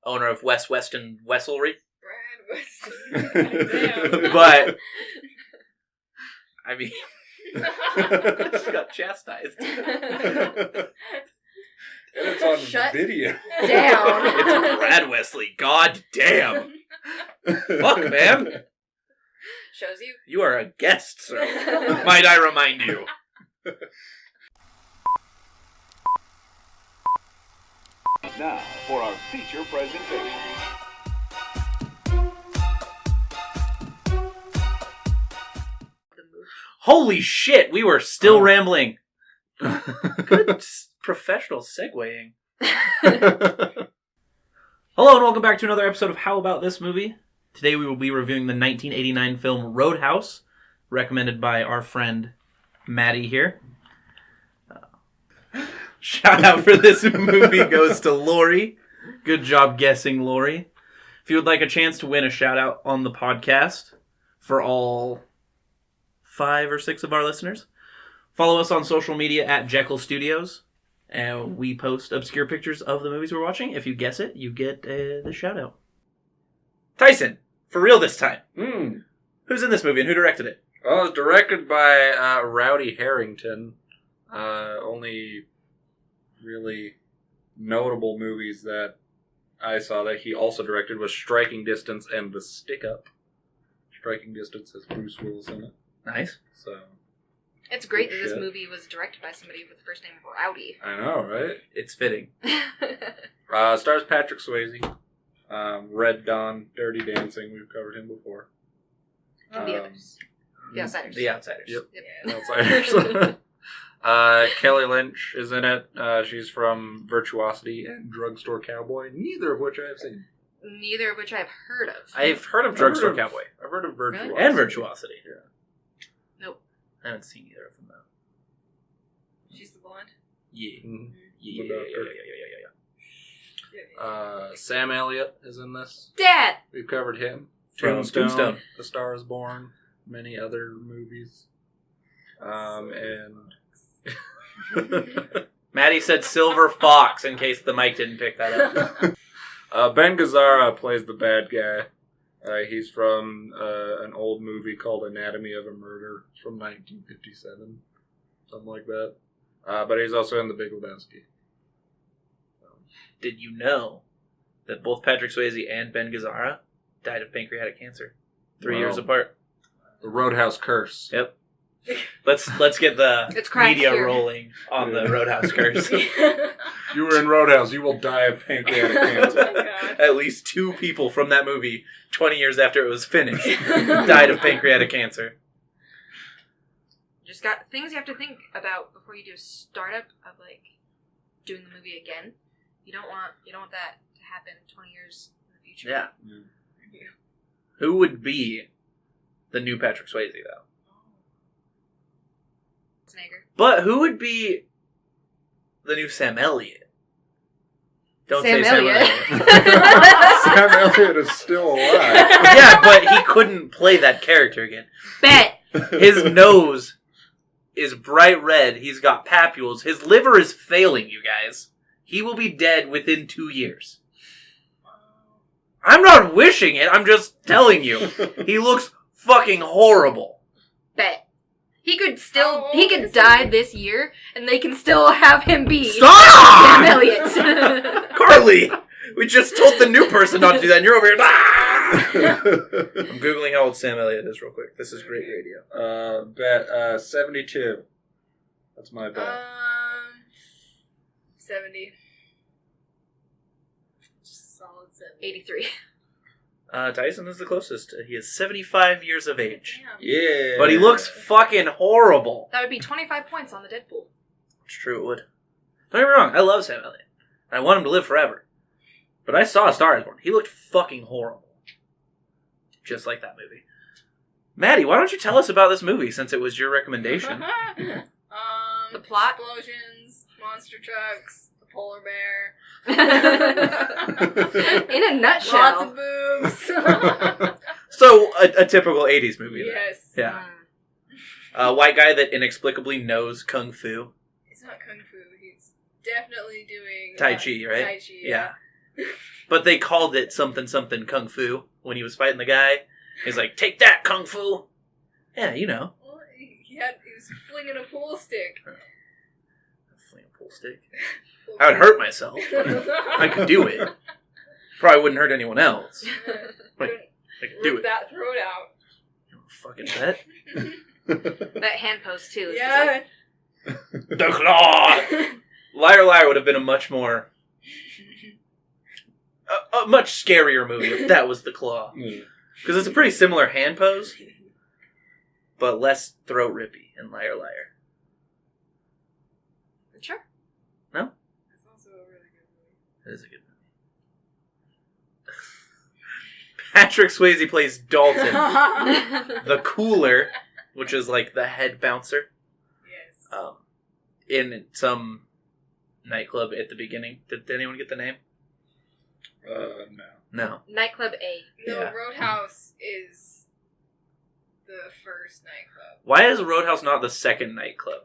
owner of West and Wesselry. Brad Weston. But, I mean, she got chastised. And it's on video. Down. It's Brad Wesley. God damn. Fuck, man. Shows you. You are a guest, sir. Might I remind you? Now for our feature presentation. Holy shit, we were still rambling. Good professional segueing. Hello and welcome back to another episode of How About This Movie. Today we will be reviewing the 1989 film Roadhouse, recommended by our friend Maddie here. Shout out for this movie goes to Lori. Good job guessing, Lori. If you would like a chance to win a shout out on the podcast for all 5 or 6 of our listeners, follow us on social media at Jecll Studios. And we post obscure pictures of the movies we're watching. If you guess it, you get the shout out. Tyson, for real this time. Who's in this movie and who directed it? Well, it was directed by Rowdy Harrington. Only really notable movies that I saw that he also directed was Striking Distance and The Stick Up. Striking Distance has Bruce Willis in it. Nice. So It's great that this movie was directed by somebody with the first name of Rowdy. I know, right? It's fitting. Stars Patrick Swayze. Red Dawn, Dirty Dancing. We've covered him before. And the others. The Outsiders. The Outsiders. Yep. Yep. Outsiders. Kelly Lynch is in it. She's from Virtuosity and Drugstore Cowboy, neither of which I have seen. Neither of which I've heard of. I've heard of Drugstore Cowboy. I've heard of Virtuosity. Really? And Virtuosity. Yeah. Nope. I haven't seen either of them, though. She's the blonde? Yeah. Mm-hmm. Yeah. Sam Elliot is in this. Dad! We've covered him. From Tombstone. The Star is Born. Many other movies. And... Maddie said Silver Fox in case the mic didn't pick that up. Ben Gazzara plays the bad guy. He's from an old movie called Anatomy of a Murder from 1957. Something like that. But he's also in The Big Lebowski. Did you know that both Patrick Swayze and Ben Gazzara died of pancreatic cancer 3 years apart? The Roadhouse Curse. Yep. Let's get the media here. rolling on the Roadhouse curse. You were in Roadhouse, you will die of pancreatic cancer. Oh my God. At least 2 people from that movie, 20 years after it was finished, died of pancreatic cancer. Just got things you have to think about before you do a startup of doing the movie again. You don't want that to happen 20 years in the future. Yeah. Who would be the new Patrick Swayze, though? But who would be the new Sam Elliot? Don't Sam say Sam Elliot. Elliot. Sam Elliot is still alive. Yeah, but he couldn't play that character again. Bet! His nose is bright red. He's got papules. His liver is failing, you guys. He will be dead within 2 years. I'm not wishing it. I'm just telling you. He looks fucking horrible. Bet. He could die this year, and they can still have him be Stop! Sam Elliot. Carly! We just told the new person not to do that, and you're over here. Ah! I'm Googling how old Sam Elliot is real quick. This is great radio. Bet 72. That's my bet. 70. Just solid 70. 83. Tyson is the closest. He is 75 years of age. Damn. Yeah. But he looks fucking horrible. That would be 25 points on the Deadpool. It's true, it would. Don't get me wrong, I love Sam Elliott. I want him to live forever. But I saw A Star is Born. He looked fucking horrible. Just like that movie. Maddie, why don't you tell us about this movie since it was your recommendation? The plot? Explosions, monster trucks, a polar bear. In a nutshell. Lots of boobs. So, a typical 80s movie then. Yes. Yeah. A white guy that inexplicably knows Kung Fu. It's not Kung Fu. He's definitely doing... Tai Chi, right? Tai Chi, Yeah. But they called it something kung fu when he was fighting the guy. He's like, take that, kung fu! Yeah, you know. Well, he was flinging a pool stick. Fling a pool stick? I would hurt myself. I could do it. Probably wouldn't hurt anyone else. But I could do Rip it. that throat out. Fucking bet. That hand pose, too. is Yeah. The claw! Liar Liar would have been a much more... a much scarier movie if that was the claw. Because it's a pretty similar hand pose, but less throat rippy in Liar Liar. Sure. No? It's also a really good movie. It is a good movie. Patrick Swayze plays Dalton, the cooler, which is like the head bouncer, Yes. in some nightclub at the beginning. Did anyone get the name? No. No. Nightclub A. No, Yeah. Roadhouse is the first nightclub. Why is Roadhouse not the second nightclub?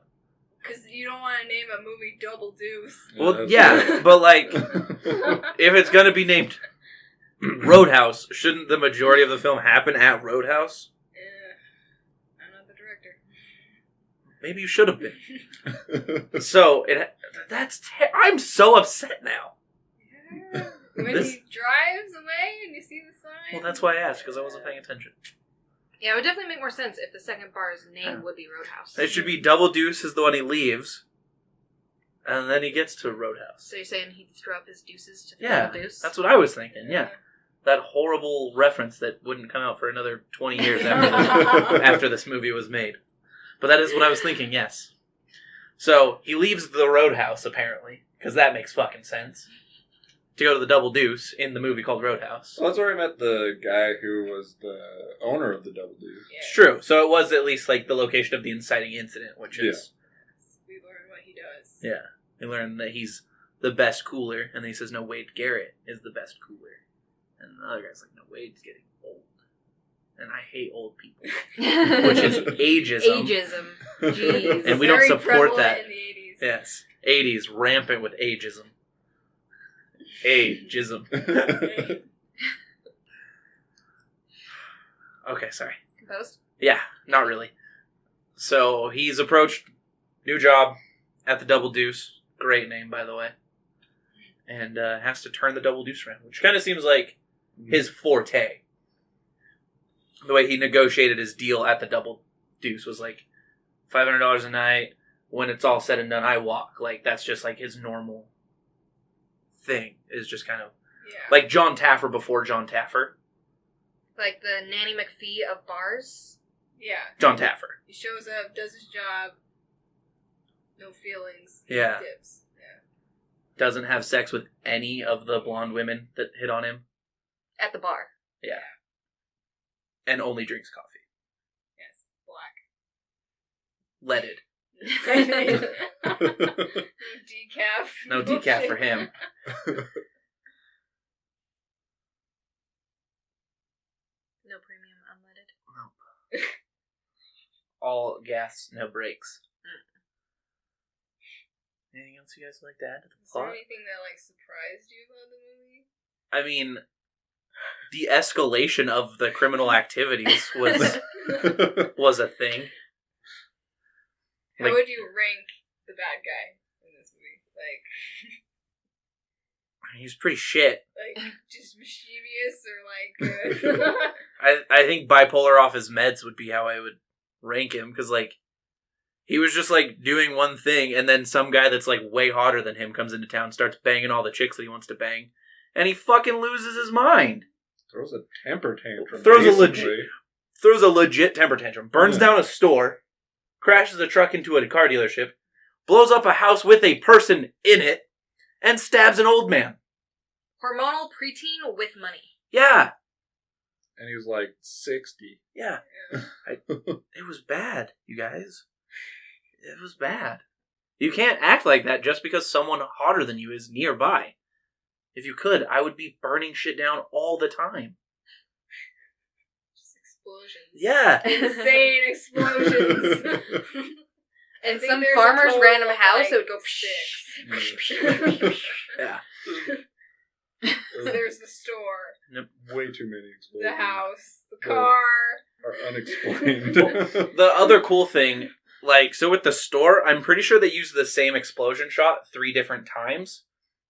Because you don't want to name a movie Double Deuce. Well, yeah, but like, if it's gonna be named Roadhouse, shouldn't the majority of the film happen at Roadhouse? I'm not the director. Maybe you should have been. So I'm so upset now. Yeah. When This- he drives away and you see the sign. Well, that's why I asked, because I wasn't paying attention. Yeah, it would definitely make more sense if the second bar's name would be Roadhouse. It should be Double Deuce is the one he leaves, and then he gets to Roadhouse. So you're saying he'd throw up his deuces to the Yeah, double deuce? that's what I was thinking, yeah. That horrible reference that wouldn't come out for another 20 years after this movie was made. But that is what I was thinking, yes. So, he leaves the Roadhouse, apparently, because that makes fucking sense, to go to the Double Deuce in the movie called Roadhouse. Well, that's where I met the guy who was the owner of the Double Deuce. Yeah. It's true. So it was at least like the location of the inciting incident, which is... We learn what he does. Yeah. We learned that he's the best cooler, and then he says, no, Wade Garrett is the best cooler. And the other guy's like, no, Wade's getting old. And I hate old people. Which is ageism. Ageism. Jeez. And we don't Very support prevalent that. in the 80s. Yes. 80s, rampant with ageism. Ageism. Okay, sorry. Composed? Yeah, not really. So he's approached, new job at the Double Deuce. Great name, by the way. And has to turn the Double Deuce around, which kind of seems like his forte. The way he negotiated his deal at the Double Deuce was like $500 a night. When it's all said and done, I walk. Like, that's just like his normal thing. Is just kind of Yeah. like John Taffer before John Taffer. Like the Nanny McPhee of bars? Yeah. John Taffer. He shows up, does his job, no feelings. Yeah. Dips. Yeah. Doesn't have sex with any of the blonde women that hit on him. At the bar. Yeah. And only drinks coffee. Yes. Black. Leaded. Decaf. No decaf for him. No premium unleaded. Nope. All gas, no brakes. Anything else you guys like to add to the Is there plot? anything that surprised you about the movie? I mean, the escalation of the criminal activities was a thing. How Like- would you rank the bad guy in this movie? He's pretty shit. Just mischievous or I think bipolar off his meds would be how I would rank him, because he was just doing one thing, and then some guy that's way hotter than him comes into town, starts banging all the chicks that he wants to bang, and he fucking loses his mind. Throws a temper tantrum. Throws a basically. Throws a legit temper tantrum, burns down a store, crashes a truck into a car dealership, blows up a house with a person in it, and stabs an old man. Hormonal preteen with money. Yeah. And he was 60. Yeah. It was bad, you guys. It was bad. You can't act like that just because someone hotter than you is nearby. If you could, I would be burning shit down all the time. just explosions. Yeah. Insane explosions. I In think some there's a farmer's total random of, house, it would go 6. Yeah. There's the store, Way too many explosions. the house, the car. Are unexplained. The other cool thing, so with the store, I'm pretty sure they used the same explosion shot 3 different times,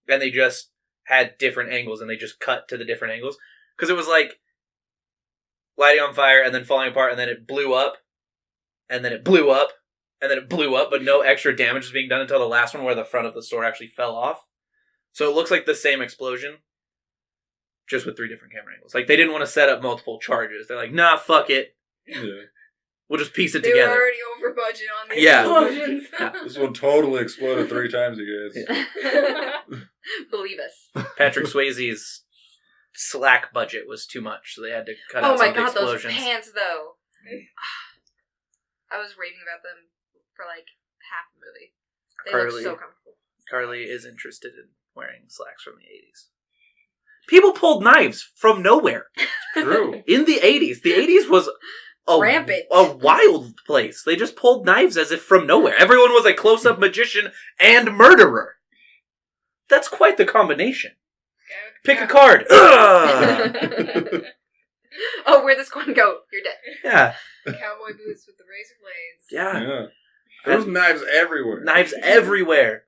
and they just had different angles, and they just cut to the different angles. Because it was lighting on fire, and then falling apart, and then it blew up, and then it blew up, and then it blew up, but no extra damage was being done until the last one where the front of the store actually fell off. So it looks like the same explosion, just with 3 different camera angles. They didn't want to set up multiple charges. They're like, nah, fuck it. Yeah. We'll just piece it They together. were already over budget on the Yeah. explosions. This one totally exploded 3 times, you guys. Believe us. Patrick Swayze's slack budget was too much, so they had to cut Oh out my some of the god, those explosions. pants though. I was raving about them for half the movie. They look so comfortable. Carly is interested in wearing slacks from the 80s. People pulled knives from nowhere. True. In the 80s. The 80s was Rampant. a wild place. They just pulled knives as if from nowhere. Everyone was a close-up magician and murderer. That's quite the combination. Pick a card. Ugh! Oh, where'd this one go? You're dead. Yeah. Cowboy boots with the razor blades. Yeah. There's knives everywhere. Knives everywhere.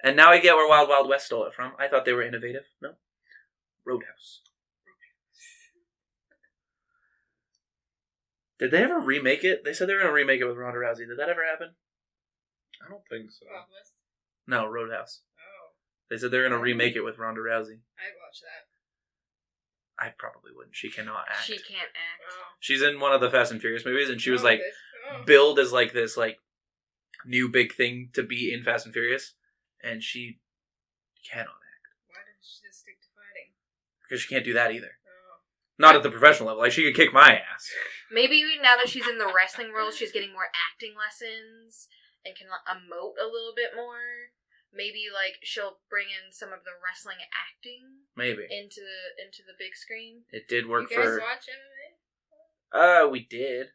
And now I get where Wild Wild West stole it from. I thought they were innovative. No. Roadhouse. Did they ever remake it? They said they were going to remake it with Ronda Rousey. Did that ever happen? I don't think so. Wild West? No, Roadhouse. Oh, They said they were going to remake it with Ronda Rousey. I'd watch that. I probably wouldn't. She cannot act. She can't act. Oh. She's in one of the Fast and Furious movies, and she was Oh. billed as this new big thing to be in Fast and Furious, and she cannot act Why didn't she just stick to fighting? because she can't do that either. Oh. Not at the professional level. She could kick my ass. Maybe now that she's in the wrestling world, she's getting more acting lessons and can emote a little bit more. Maybe she'll bring in some of the wrestling acting Maybe into the big screen. it did work You guys for. watch MMA? We did.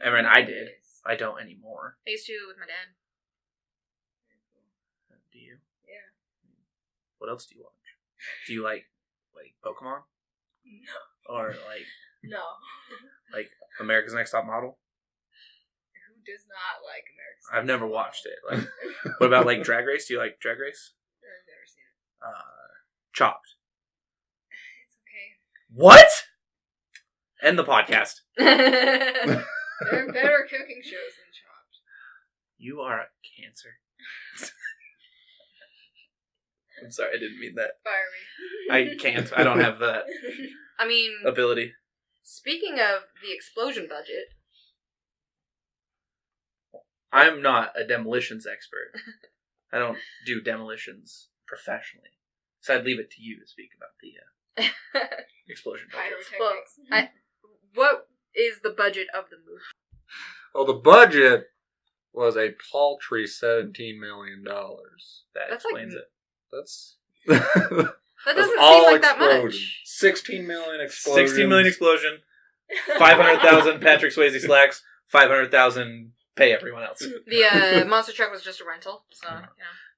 I mean, I did. I don't anymore. I used to with my dad. Do you? Yeah. What else do you watch? Do you like Pokemon? No. Or No. America's Next Top Model? Who does not like American I've never watched it. What about Drag Race? Do you like Drag Race? I've never seen it. Chopped. It's okay. What? End the podcast. There are better cooking shows than Chopped. You are a cancer. I'm sorry, I didn't mean that. Fire me. I can't. I don't have that I mean, ability. speaking of the explosion budget, I'm not a demolitions expert. I don't do demolitions professionally. So I'd leave it to you to speak about the explosion budgets. Pyrotechnics. what is the budget of the movie? Well, the budget was a paltry $17 million. That That's explains it. That's That doesn't all seem like that explosion. much. 16 million explosions. 16 million explosion, 500,000 Patrick Swayze slacks, 500,000 pay everyone else. The monster truck was just a rental, so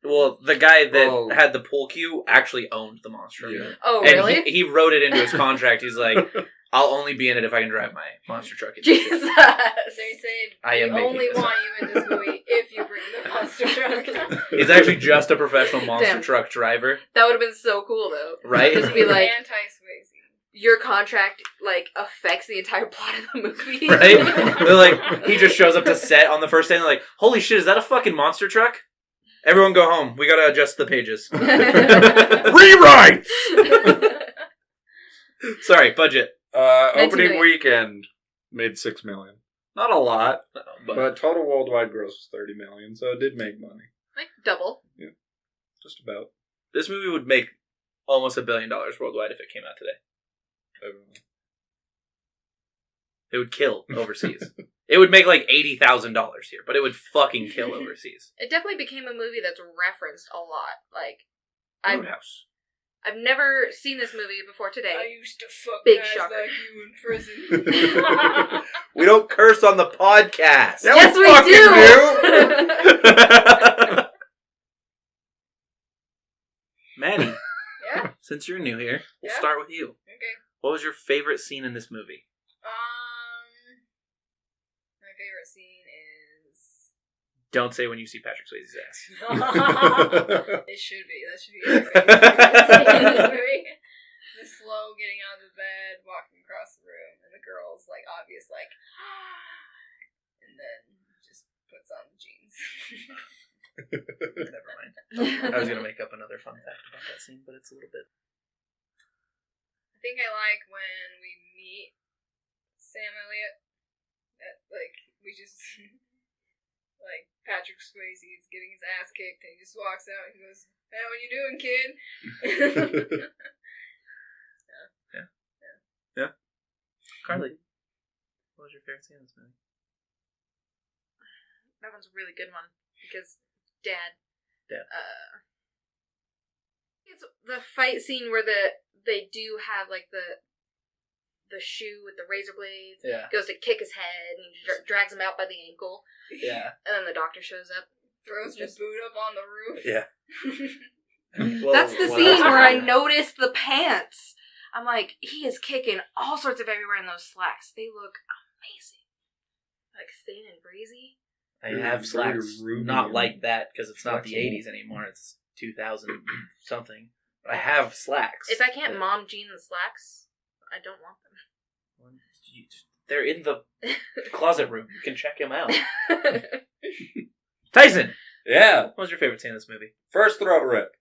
Well, the guy that Oh. had the pool cue actually owned the monster truck. Yeah. Oh, And really? he wrote it into his contract. He's like, I'll only be in it if I can drive my monster truck. Jesus. They said I am we making only this want up. you in this movie if you bring the monster truck. He's actually just a professional monster Damn. truck driver, That would have been so cool, though. right? Just be like, Anti-Swayze. your contract, affects the entire plot of the movie. Right? They're like, he just shows up to set on the first day and they're like, holy shit, is that a fucking monster truck? Everyone go home. We gotta adjust the pages. Rewrite! Sorry, budget. 19 Opening million. weekend made $6 million. Not a lot, But but total worldwide gross was $30 million, so it did make money. Double. Just about. this movie would make almost $1 billion worldwide if it came out today. I don't know. It would kill overseas. It would make $80,000 here, but it would fucking kill overseas. It definitely became a movie that's referenced a lot. Roadhouse. I've never seen this movie before I today. used to fuck Big guys shocker. like you in prison. We don't curse on the podcast. Yeah, Yes, we fucking do! Maddie, Yeah. Since you're new here, we'll Yeah. start with you. Okay. What was your favorite scene in this movie? My favorite scene is. Don't say when you see Patrick Swayze's ass. It should be. That should be my favorite scene in this movie. The slow getting out of the bed, walking across the room, and the girl's like obvious, like, and then just puts on the jeans. Never mind. I was gonna make up another fun fact about that scene, but it's a little bit. I think I like when we meet Sam Elliot. Like, we just. Like, Patrick Swayze is getting his ass kicked, and he just walks out and he goes, "Hey, what you doing, kid?" Yeah. Carly, what was your favorite scene in this movie? That one's a really good one because Dad. It's the fight scene where they do have like the shoe with the razor blades. Yeah. Goes to kick his head and drags him out by the ankle. Yeah. And then the doctor shows up. Throws his boot up on the roof. Yeah. That's the scene where I noticed the pants. I'm like, he is kicking all sorts of everywhere in those slacks. They look amazing. Like thin and breezy. I have slacks, not like that because it's not the 80s anymore. It's 2000 something. But I have slacks. If I can't mom jean the slacks, I don't want them. They're in the closet room. You can check them out. Tyson! Yeah. What was your favorite scene in this movie? First throat rip.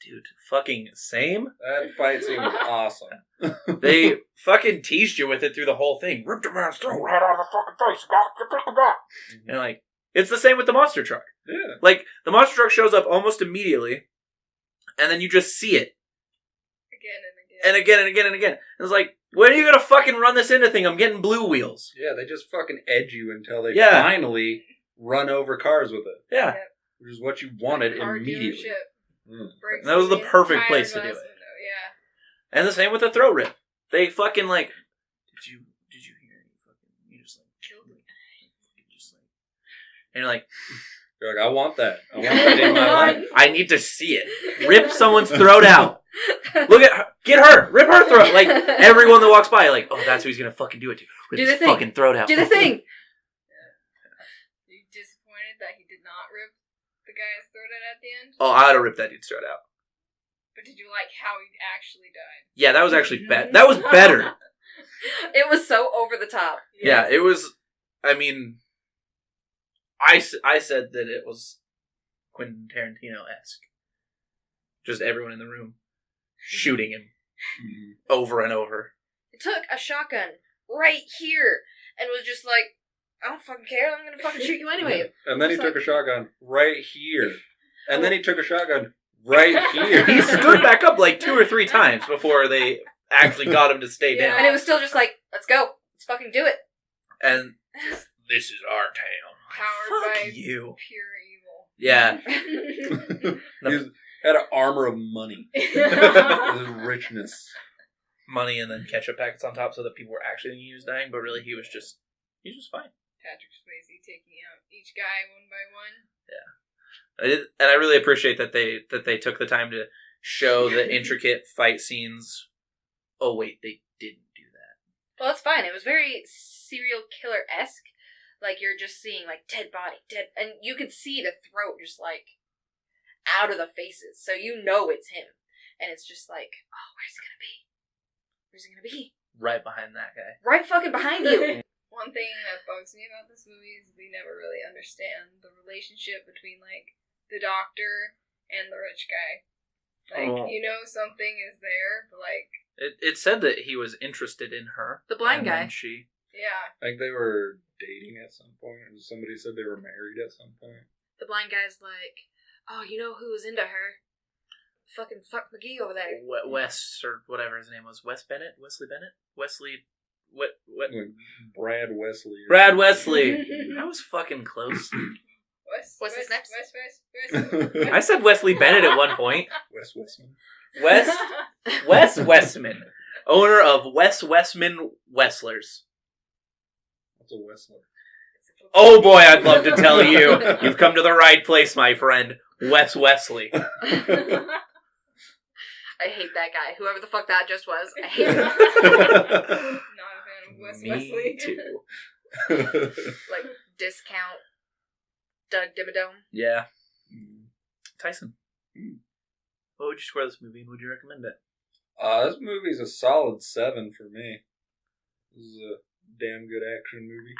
Dude, fucking same? That fight scene was awesome. They fucking teased you with it through the whole thing. Ripped a man's throat right out of the fucking face. And like, it's the same with the monster truck. Yeah. Like, the monster truck shows up almost immediately, and then you just see it. Again and again. And again and again and again. And it's like, when are you gonna fucking run this into thing? I'm getting blue wheels. Yeah, they just fucking edge you until they Yeah. finally run over cars with it. Yeah. Which is what you wanted Car immediately. dealership. Breaks That was the perfect entire place to do glass it. window, yeah. And the same with the throat rip. They fucking like, did you hear? You just like killed me. And you're like, You're like, I want that. I want that in my life. I need to see it. Rip someone's throat out. Look at her. Get her. Rip her throat. Like, everyone that walks by, like, oh, that's who he's gonna fucking do it to. Rip Do the his thing. fucking throat out. Do the thing! Are you disappointed that he did not rip the guy's throat out at the end? Oh, I would have ripped that dude's throat out. But did you like how he actually died? Yeah, that was actually better. That was better. It was so over the top. Yeah, it was. I mean, I said that it was Quentin Tarantino-esque. Just everyone in the room shooting him over and over. It took a shotgun right here and was just like, I don't fucking care, I'm gonna fucking shoot you anyway. And then he It's took like- a shotgun right here. And then he took a shotgun right here. He stood back up like 2 or 3 times before they actually got him to stay Yeah. down. And it was still just like, let's go. Let's fucking do it. And this is our town. Powered Fuck by you. pure evil. Yeah. He had an armor of money. His richness. Money and then ketchup packets on top so that people were actually thinking he was dying, but really he was just fine. Patrick Swayze taking out each guy one by one. I really appreciate that they took the time to show the intricate fight scenes. Oh wait, they didn't do that. Well, it's fine. It was very serial killer-esque. Like, you're just seeing, like, dead body, dead... And you could see the throat just, like, out of the faces. So you know it's him. And it's just like, oh, where's it gonna be? Where's it gonna be? Right behind that guy. Right fucking behind you. One thing that bugs me about this movie is we never really understand the relationship between, like, the doctor and the rich guy. Like, Oh. you know something is there, but, like, It said that he was interested in her. The blind and guy. then she. yeah. I think they were dating at some point. Somebody said they were married at some point. The blind guy's like, oh, you know who was into her? Fucking fuck McGee over there. Wes, or whatever his name was. Wesley Bennett? What? Like Brad Wesley. Brad Wesley. I was fucking close. What's his next? West. I said Wesley Bennett at one point. Wes Westman. Wes Westman. Owner of Wes Westman Westlers. What's a Westler? Oh boy, I'd love to tell you. You've come to the right place, my friend. Wes Wesley. I hate that guy. Whoever the fuck that just was. I hate him. Not a fan of Wes Me Wesley. too. Like, discount Doug Dimmadome. Yeah. Tyson. What would you score this movie and would you recommend it? This movie's a solid 7 for me. This is a damn good action movie.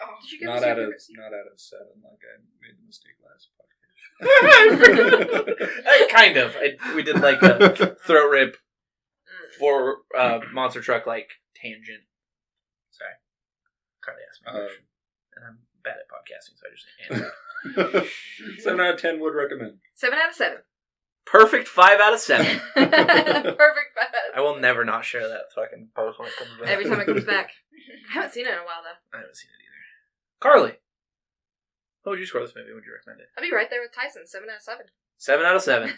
Oh, Did you give Not us your out of favorite scene? 7, like I made the mistake last podcast. Kind of. We did like a throat rip for monster truck like tangent. Sorry. Carly asked me a question. And I'm bad at podcasting, so I just answered. 7 out of 10 would recommend. 7 out of 7. Perfect 5 out of 7. Perfect 5 out of 7. I will never not share that fucking post when it comes back. Every time it comes back. I haven't seen it in a while, though. I haven't seen it either. Carly, what would you score this movie? Would you recommend it? I'll be right there with Tyson. 7 out of 7. 7 out of 7.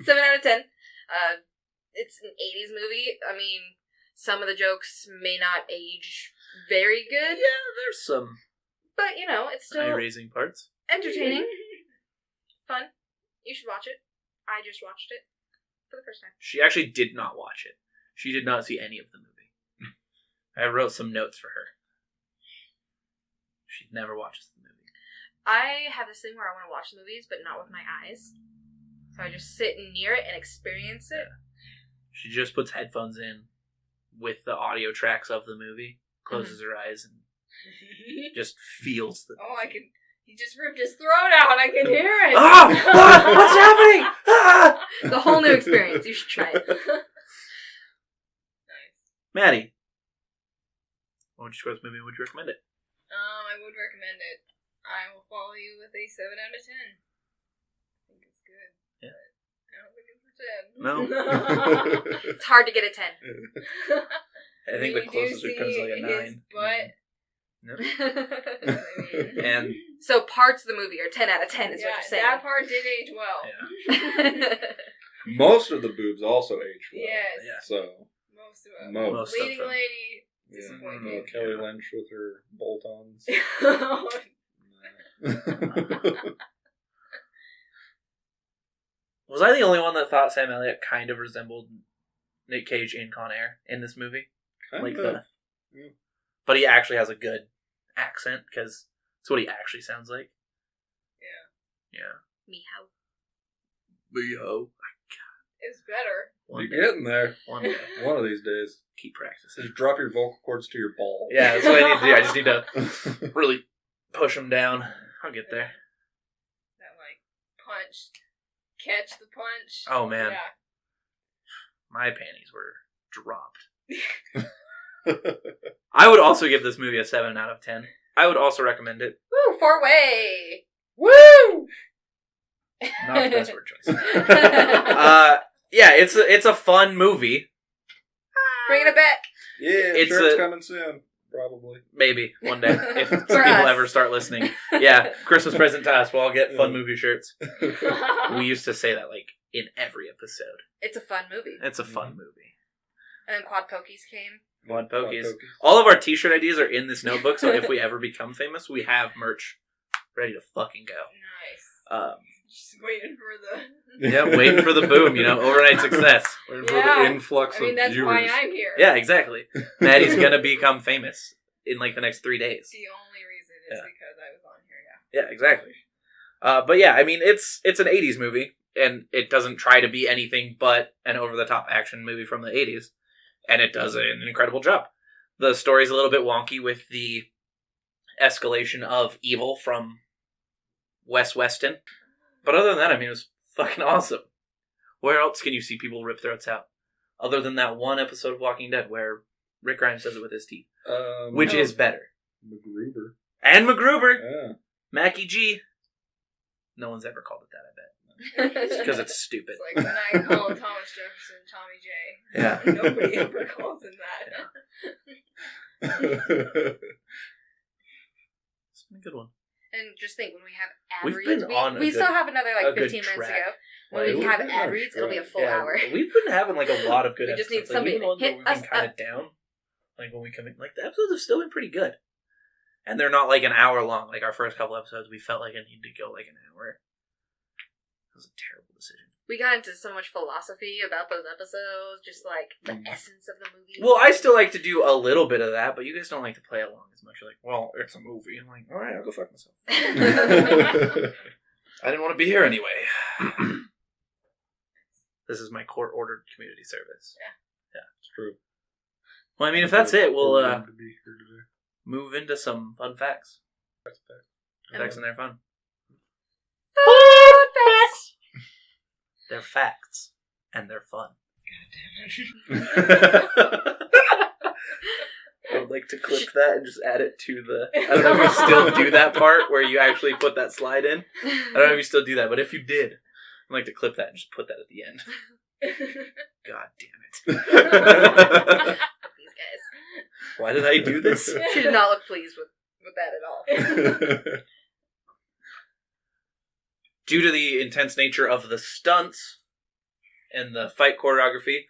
7 out of 10. It's an 80s movie. I mean, some of the jokes may not age very good. Yeah, there's some But, you know, it's still eye-raising parts. entertaining. Fun. You should watch it. I just watched it for the first time. She actually did not watch it. She did not see any of the movie. I wrote some notes for her. She never watches the movie. I have this thing where I want to watch movies, but not with my eyes. So I just sit near it and experience it. Yeah. She just puts headphones in with the audio tracks of the movie, closes her eyes, and just feels the Oh, I can. He just ripped his throat out. I can hear it. Ah! What's happening? Ah! The whole new experience. You should try it. Nice. Maddie, what would you score this movie and would you recommend it? I would recommend it. I will follow you with a 7 out of 10. I think it's good. Yeah. But I don't think it's a 10. It's hard to get a 10. I think the closest we come is like a 9. His butt. Yep. And And So parts of the movie are 10 out of 10 is what you're saying. that part did age well. yeah. Most of the boobs also age well. Yes. Yeah. So, Most of them. Most of Leading them. lady, yeah. disappointing. Kelly Lynch with her bolt-ons. Was I the only one that thought Sam Elliot kind of resembled Nic Cage in Con Air in this movie? Kinda. But he actually has a good accent because it's what he actually sounds like. Yeah. Meow. Leo. It's better. One You're getting there. One day. One of these days. Keep practicing. Just drop your vocal cords to your balls. Yeah, that's what I need to do. I just need to really push them down. I'll get there. That, like, punch. Catch the punch. Oh, man. Yeah. My panties were dropped. I would also give this movie a 7 out of 10. I would also recommend it. Woo, 4-way. Woo! Not the best word choice. Yeah, it's a fun movie. Bringing it back. Yeah, It's it's a- coming soon. Probably. Maybe one day if For people us. ever start listening. Yeah, Christmas present to us. We'll all get fun movie shirts. We used to say that like in every episode. It's a fun movie. It's a fun movie. And then Quad Pokies came. Quad Pokies. Pokies. All of our t-shirt ideas are in this notebook, so if we ever become famous, we have merch ready to fucking go. Nice. Just waiting for the... Yeah, waiting for the boom, overnight success. Waiting for Yeah. the influx I mean, of that's viewers. why I'm here. Yeah, exactly. Maddie's gonna become famous in like the next 3 days. The only reason is Yeah. because I was on here, yeah. Yeah, exactly. But yeah, I mean, it's an 80s movie, and it doesn't try to be anything but an over-the-top action movie from the 80s, and it does an incredible job. The story's a little bit wonky with the escalation of evil from West Weston, but other than that, I mean, it was fucking awesome. Where else can you see people rip throats out? Other than that one episode of Walking Dead where Rick Grimes does it with his teeth. Which is better. MacGruber. And MacGruber! Yeah. Mackie G. No one's ever called it that, I bet. Because it's stupid. It's like when I call Thomas Jefferson Tommy J. Yeah. Nobody ever calls him that. It's been a good one. And just think, when we have ad We've reads, been on a we good- still have another a like good 15 minutes to track. go. When Like, we have we've been ad on reads, track. it'll be a full Yeah, hour. We've been having like a lot of good We just episodes. need somebody even the ones to where hit we've been us kind up. of down. Like when we come in, like the episodes have still been pretty good. And they're not like an hour long. Like our first couple episodes, we felt like it needed to go like an hour. That was a terrible decision. We got into so much philosophy about those episodes, just like the essence of the movie. Well, I still like to do a little bit of that, but you guys don't like to play along as much. You're like, well, it's a movie. I'm like, all right, I'll go fuck myself. I didn't want to be here anyway. This is my court-ordered community service. Yeah, it's true. Well, I mean, if that's it, we'll move into some fun facts. Facts and they're fun. Fun facts! They're facts, and they're fun. God damn it. I would like to clip that and just add it to the... I don't know if you still do that part where you actually put that slide in. I don't know if you still do that, but if you did, I'd like to clip that and just put that at the end. God damn it. These guys. Why did I do this? She did not look pleased with that at all. Due to the intense nature of the stunts and the fight choreography,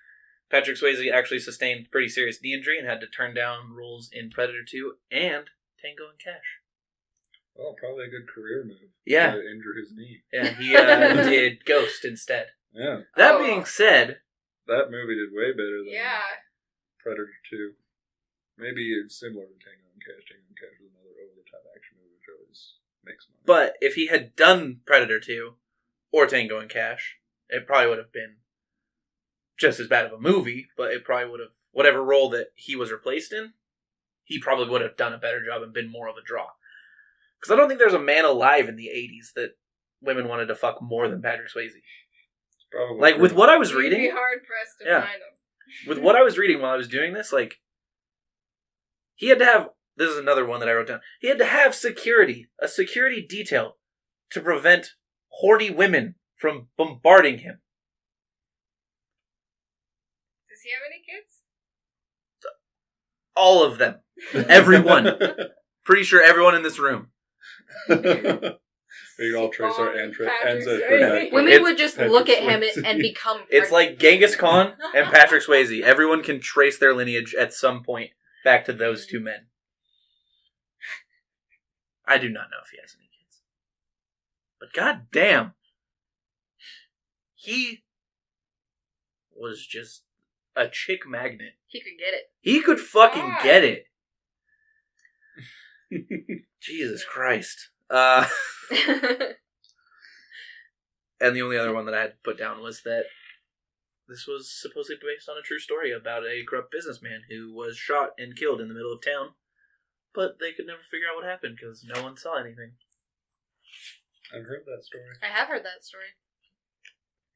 Patrick Swayze actually sustained pretty serious knee injury and had to turn down roles in Predator 2 and Tango and Cash. Well, probably a good career move. Yeah. To injure his knee. Yeah, he did Ghost instead. Yeah. That being said... That movie did way better than Yeah. Predator 2. Maybe it's similar to Tango and Cash. Tango and Cash is another over-the-top action movie which always makes money. But if he had done Predator 2 or Tango and Cash, it probably would have been just as bad of a movie, but it probably would have... Whatever role that he was replaced in, he probably would have done a better job and been more of a draw. Because I don't think there's a man alive in the 80s that women wanted to fuck more than Patrick Swayze. Probably Like, with what I was reading... You'd be hard-pressed to Yeah. find him. With what I was reading while I was doing this, like, he had to have... This is another one that I wrote down. He had to have security, a security detail, to prevent horny women from bombarding him. Does he have any kids? All of them. Everyone. Pretty sure everyone in this room. We can all trace our Patrick ends at Swayze. Women would just Patrick look at him Swayze. and become... It's like Genghis Khan and Patrick Swayze. Everyone can trace their lineage at some point back to those two men. I do not know if he has any kids. But god damn. He was just a chick magnet. He could get it. He could fucking get it. Jesus Christ. And the only other one that I had to put down was that this was supposedly based on a true story about a corrupt businessman who was shot and killed in the middle of town, but they could never figure out what happened because no one saw anything. I've heard that story. I have heard that story.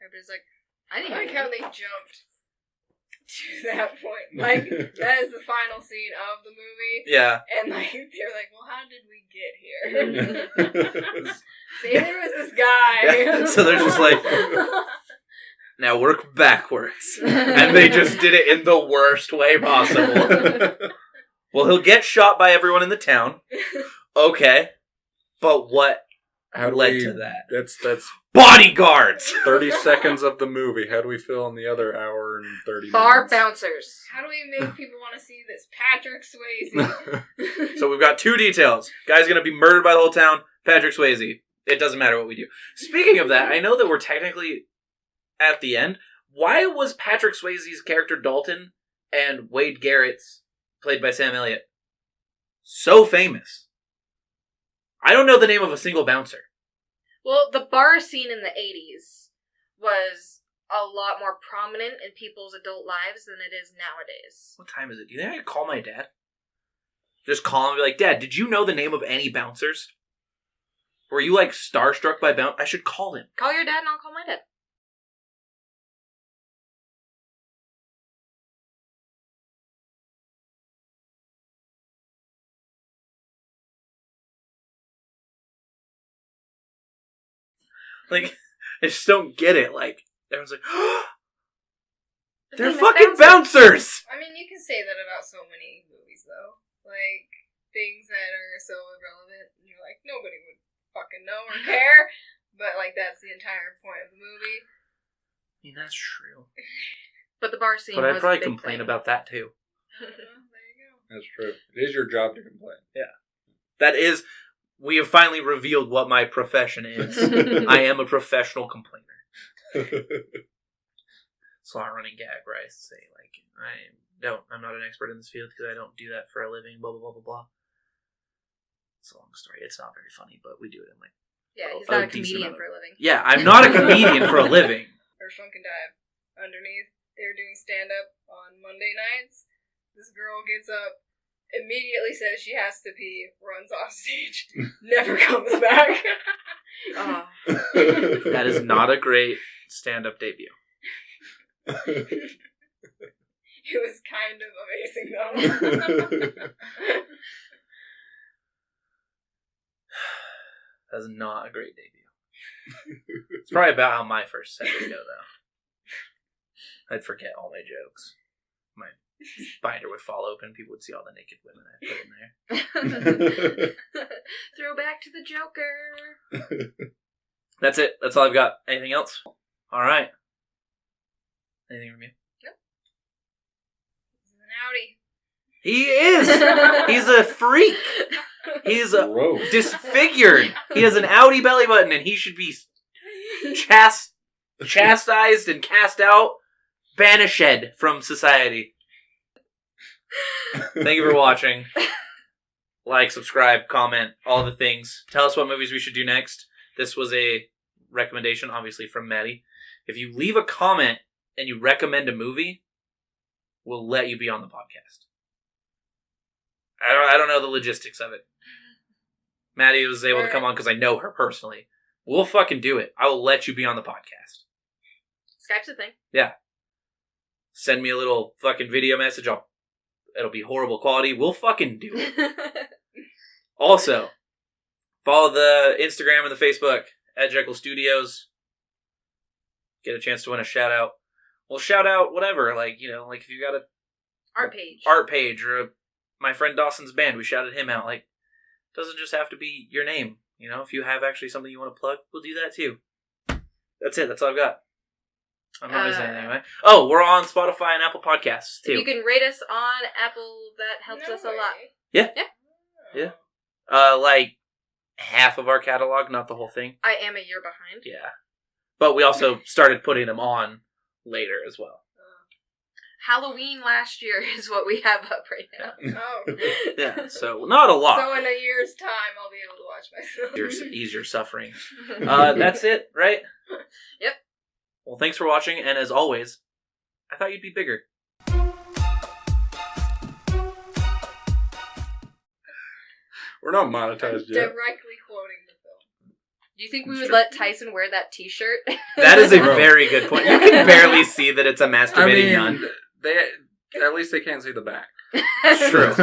Everybody's like, I I didn't like even how they jumped to that point. Like, that is the final scene of the movie. Yeah. And, like, they're like, well, how did we get here? See, there was this guy. Yeah, so they're just like, now work backwards. And they just did it in the worst way possible. Well, he'll get shot by everyone in the town. Okay. But what led to that? That's Bodyguards! 30 seconds of the movie. How do we fill in the other hour and 30 Bar minutes? bouncers. How do we make people want to see this Patrick Swayze? So we've got two details. Guy's gonna be murdered by the whole town. Patrick Swayze. It doesn't matter what we do. Speaking of that, I know that we're technically at the end. Why was Patrick Swayze's character Dalton and Wade Garrett's, played by Sam Elliot, so famous? I don't know the name of a single bouncer. Well, the bar scene in the 80s was a lot more prominent in people's adult lives than it is nowadays. What time is it? Do you think I could call my dad? Just call him and be like, Dad, did you know the name of any bouncers? Were you, like, starstruck by I should call him. Call your dad and I'll call my dad. Like, I just don't get it. Like, everyone's like, they're famous fucking bouncer. bouncers! I mean, you can say that about so many movies, though. Like, things that are so irrelevant, and you're like, nobody would fucking know or care, but, like, that's the entire point of the movie. I mean, that's true. But the bar scene But I'd was probably a big complain thing. about that, too. There you go. That's true. It is your job to complain. That is, we have finally revealed what my profession is. I am a professional complainer. It's a running gag where I say, like, I'm not an expert in this field because I don't do that for a living, blah, blah, blah, blah, blah. It's a long story. It's not very funny, but we do it in, like, Yeah, he's not a comedian for a living. Yeah, I'm not a comedian for a living. Or Shrunk and Dive. Underneath, they're doing stand-up on Monday nights. This girl gets up, immediately says she has to pee, runs off stage, never comes back. Oh. That is not a great stand-up debut. It was kind of amazing, though. That's not a great debut. It's probably about how my first set would go, though. I'd forget all my jokes. My binder would fall open. People would see all the naked women I put in there. Throwback to the Joker. That's it. That's all I've got. Anything else? All right. Anything from you? Nope. This is an Audi. He is! He's a freak! He's disfigured. He has an outie belly button, and he should be chastised and cast out, banished from society. Thank you for watching. Like, subscribe, comment, all the things. Tell us what movies we should do next. This was a recommendation, obviously, from Maddie. If you leave a comment and you recommend a movie, we'll let you be on the podcast. I don't know the logistics of it. Maddie was able to come on because I know her personally. We'll fucking do it. I will let you be on the podcast. Skype's a thing. Yeah. Send me a little fucking video message. It'll be horrible quality. We'll fucking do it. Also, follow the Instagram and the Facebook at Jecll Studios. Get a chance to win a shout out. We'll shout out whatever. Like, like if you got a art page or my friend Dawson's band, we shouted him out. Like, it doesn't just have to be your name. If you have actually something you want to plug, we'll do that too. That's it. That's all I've got. I'm not missing anything, right? Oh, we're on Spotify and Apple Podcasts too. If you can rate us on Apple, that helps us a lot. Yeah. Like half of our catalog, not the whole thing. I am a year behind. Yeah. But we also started putting them on later as well. Halloween last year is what we have up right now. Oh. Yeah, so not a lot. So in a year's time, I'll be able to watch myself. Ease your suffering. That's it, right? Yep. Well, thanks for watching, and as always, I thought you'd be bigger. We're not monetized yet. Directly quoting the film. Do you think we would let Tyson wear that t-shirt? That is a very good point. You can barely see that it's a masturbating nun. At least they can't see the back. True.